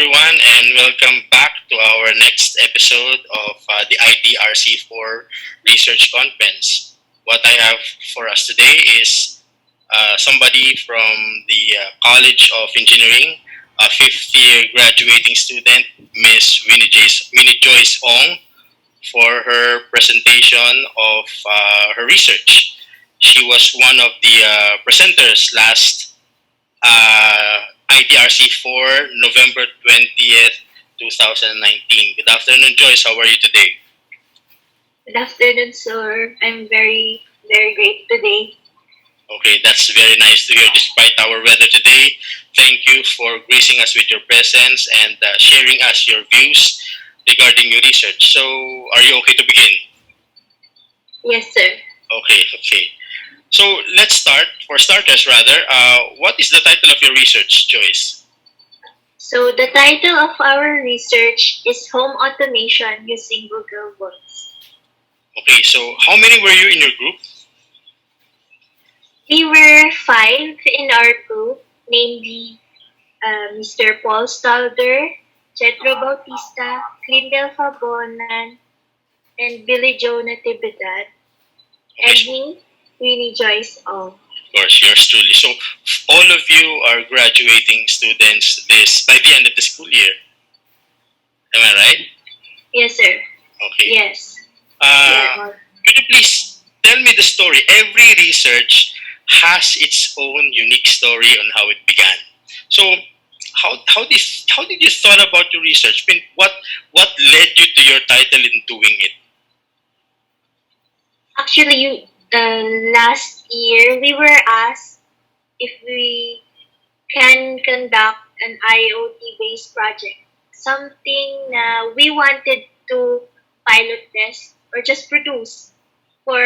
everyone, and welcome back to our next episode of the ITRC4 Research Conference. What I have for us today is somebody from the College of Engineering, a fifth year graduating student, Miss Winnie Joyce Ong, for her presentation of her research. She was one of the presenters last ITRC for November 20th, 2019. Good afternoon, Joyce. How are you today? Good afternoon, sir. I'm very great today. Okay, that's very nice to hear despite our weather today. Thank you for gracing us with your presence and sharing us your views regarding your research. So, are you okay to begin? Yes, sir. Okay. So, let's start. For starters, rather, what is the title of your research, Joyce? So the title of our research is Home Automation Using Google Voice. Okay, so how many were you in your group? We were five in our group, namely Mr. Paul Stalder, Centro Bautista, Clindel Fabonan, and Billy Joe Natividad, and Okay, me, Winnie Joyce Ong. of course, yours truly. So, all of you are graduating students this by the end of the school year. Am I right? Yes, sir. Okay. Yes, we are Uh, all. could you please tell me the story? Every research has its own unique story on how it began. So, how did you thought about your research? I mean, what led you to your title in doing it? Actually, last year we were asked if we can conduct an IoT-based project, something na we wanted to pilot test or just produce for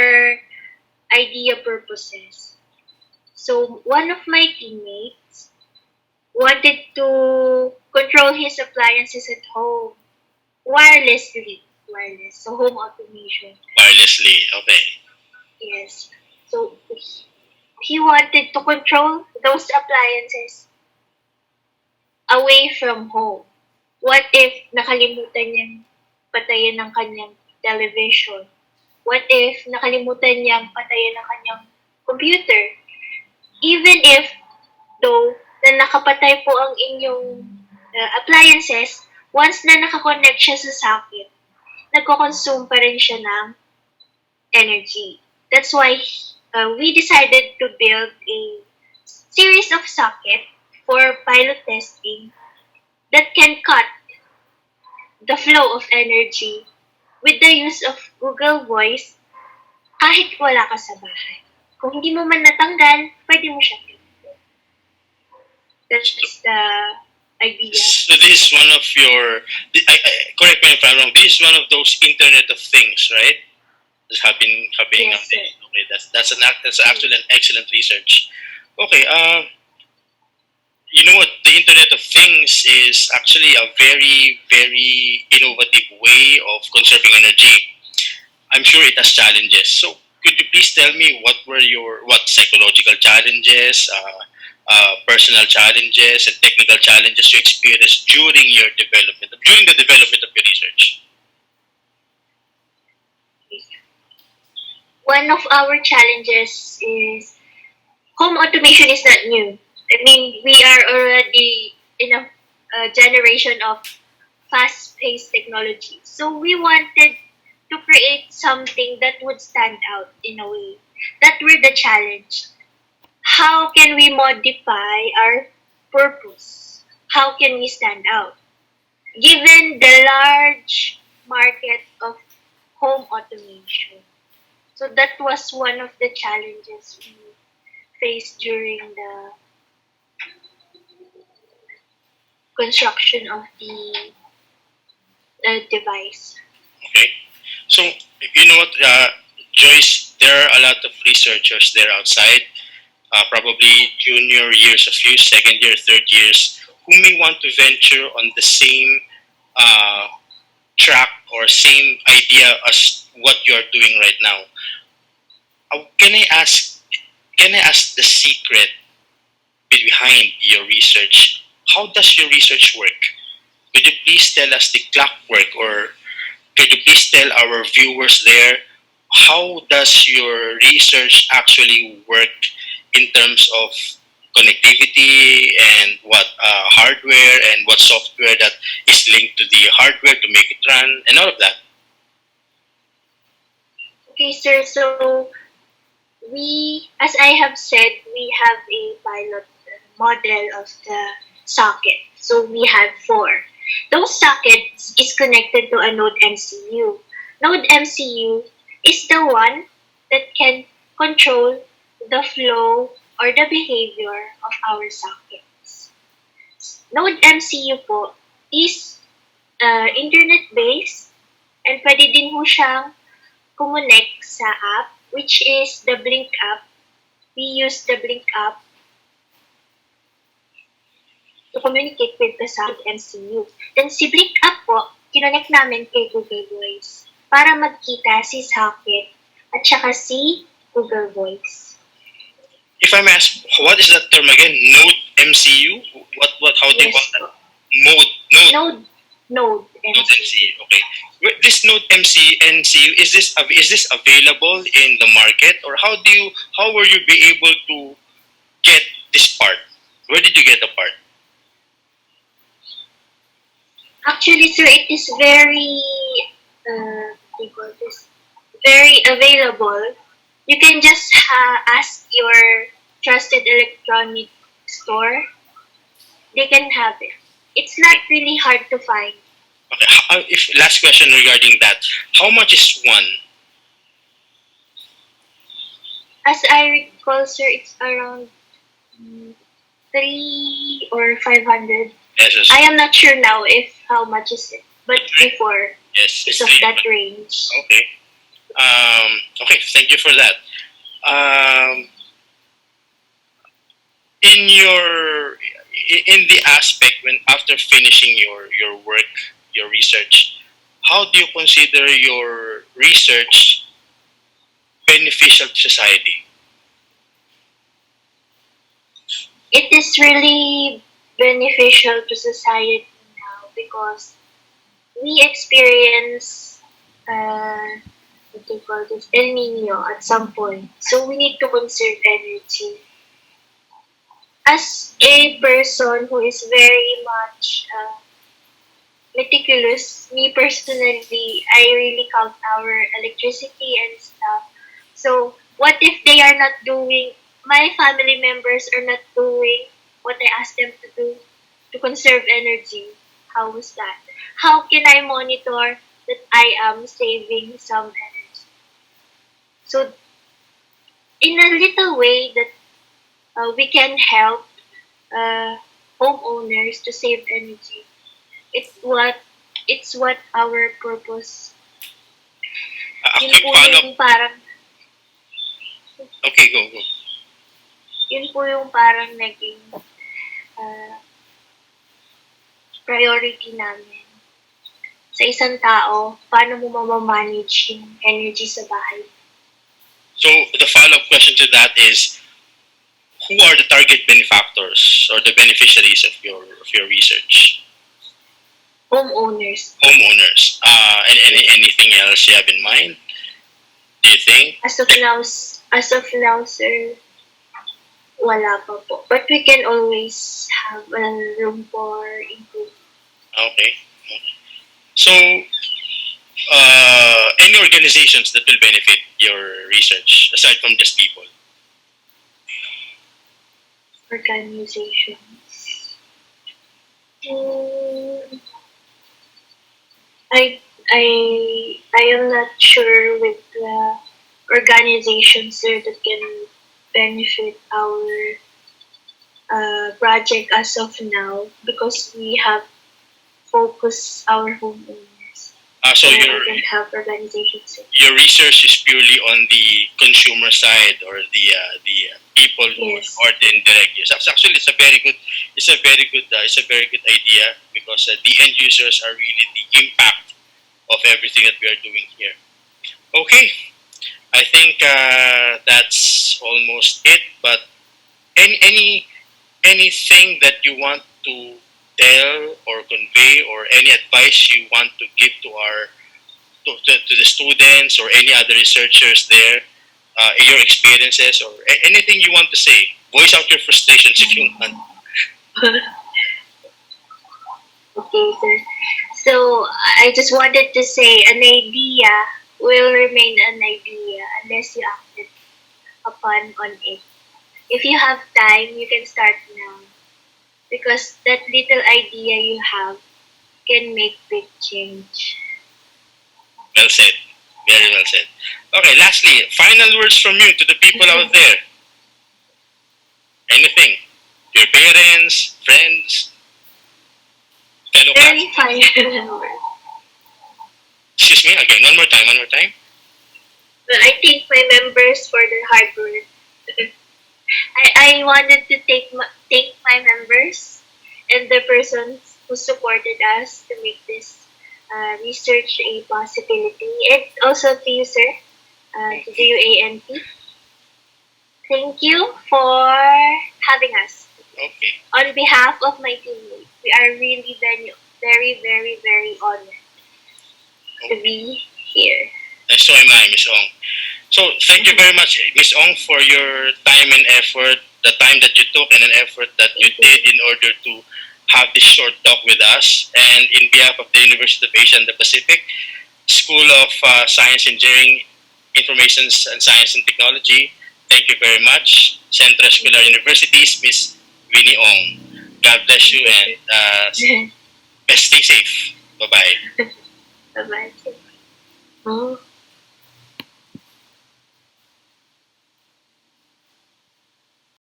idea purposes. So one of my teammates wanted to control his appliances at home wirelessly. So home automation. Wirelessly. Okay. Yes. So he wanted to control those appliances away from home. What if nakalimutan niyang patayin ng kanyang television? What if nakalimutan niyang patayin ng kanyang computer? Even if, though, na nakapatay po ang inyong appliances, once na nakakonect siya sa socket, nagko-consume pa rin siya ng energy. That's why we decided to build a series of socket for pilot testing that can cut the flow of energy with the use of Google Voice kahit wala ka sa bahay. Kung hindi mo man natanggal, pwede mo siya pinto. That's the idea. So this is one of your. Correct me if I'm wrong. This is one of those Internet of Things, right? That's happening Yes, sir. nowadays. Okay, that's actually an excellent research. Okay, you know what? The Internet of Things is actually a very innovative way of conserving energy. I'm sure it has challenges. So could you please tell me what were your what psychological challenges, personal challenges, and technical challenges you experienced during the development of your research? One of our challenges is home automation is not new. I mean, we are already in a generation of fast-paced technology. So we wanted to create something that would stand out in a way. That were the challenge. How can we modify our purpose? How can we stand out? Given the large market of home automation. So that was one of the challenges we faced during the construction of the device. Okay. So you know what, Joyce, there are a lot of researchers there outside, probably junior years of you, second year, third years, who may want to venture on the same uh, track or same idea as what you are doing right now. Can I ask? Can I ask the secret behind your research? How does your research work? please tell us the clockwork, or can you please tell our viewers there how does your research actually work in terms of connectivity and what hardware and what software that is linked to the hardware to make it run and all of that? Okay, sir. So as I have said, we have a pilot model of the socket. So we had four. Those sockets is connected to a node MCU. Node MCU is the one that can control the flow or the behavior of our sockets. Node MCU po is internet-based and pwede din po siyang kumonek sa app, which is the Blink app. We use the Blink app to communicate with the sound MCU. Then si Blink app po, kinonect namin kay Google Voice para magkita si socket at saka si Google Voice. If I may ask, what is that term again? Node MCU? How do you call that? Node MCU. MCU. Okay. This Node MCU, is this available in the market, or how were you be able to get this part? Where did you get the part? Actually, sir, it is very, what do you call this? Very available. You can just ask your trusted electronic store. They can have it. It's not really hard to find. Okay. If last question regarding that, how much is one? As I recall, sir, it's around 3 or 500. Yes. I am not sure now if how much is it, but before yes, it's of that range. Okay. Okay. Thank you for that. In the aspect when after finishing your work, your research, how do you consider your research beneficial to society? It is really beneficial to society now because we experience what do you call this, El Nino at some point. So we need to conserve energy. As a person who is very much meticulous, me personally, I really count our electricity and stuff. So what if they are not doing, my family members are not doing what I asked them to do to conserve energy? How was that? How can I monitor that I am saving some energy? So in a little way that we can help uh, homeowners to save energy. It's what our purpose. Yun Quick po follow-up. yung parang Okay, go. yun po yung parang naging priority namin. Sa isang tao, paano mo mamamanage yung energy sa bahay? So the follow-up question to that is, who are the target benefactors or the beneficiaries of your research? Homeowners. Homeowners. And anything else you have in mind? Do you think? As of now, sir, wala pa po. But we can always have room for improvement. Okay. So, any organizations that will benefit your research aside from just people? Organizations. I am not sure with the organizations there that can benefit our project as of now because we have focused our homeowners. So I don't have organizations. Your research is purely on the consumer side or the people who Yes. or the indirect users. Actually, it's a very good idea because the end users are really the impact of everything that we are doing here. Okay, I think that's almost it. But anything that you want to tell or convey, or any advice you want to give to our to the students or any other researchers there, your experiences or anything you want to say. Voice out your frustrations if you want. Okay, sir. So I just wanted to say an idea will remain an idea unless you acted upon on it. If you have time, you can start now because that little idea you have can make big change. Well said. Very well said. Okay, lastly, final words from you to the people out there. Anything. Your parents, friends, fellow class. Very final word. Excuse me, again, one more time. Well, I thank my members for their hard work. I wanted to thank my members and the persons who supported us to make this research a possibility. And also to you, sir, to the UA&P. Thank you for having us. Okay. On behalf of my teammates, we are really very honored to Okay. be here. And so am I, Miss Ong. So thank you very much, Miss Ong, for your time and effort, the time that you took and an effort that you did in order to have this short talk with us. And in behalf of the University of Asia and the Pacific, School of Science, Engineering, Information and Science and Technology, thank you very much. Centro Escolar Universities, Miss Winnie Ong. God bless you and best stay safe. Bye-bye. Bye bye. Oh.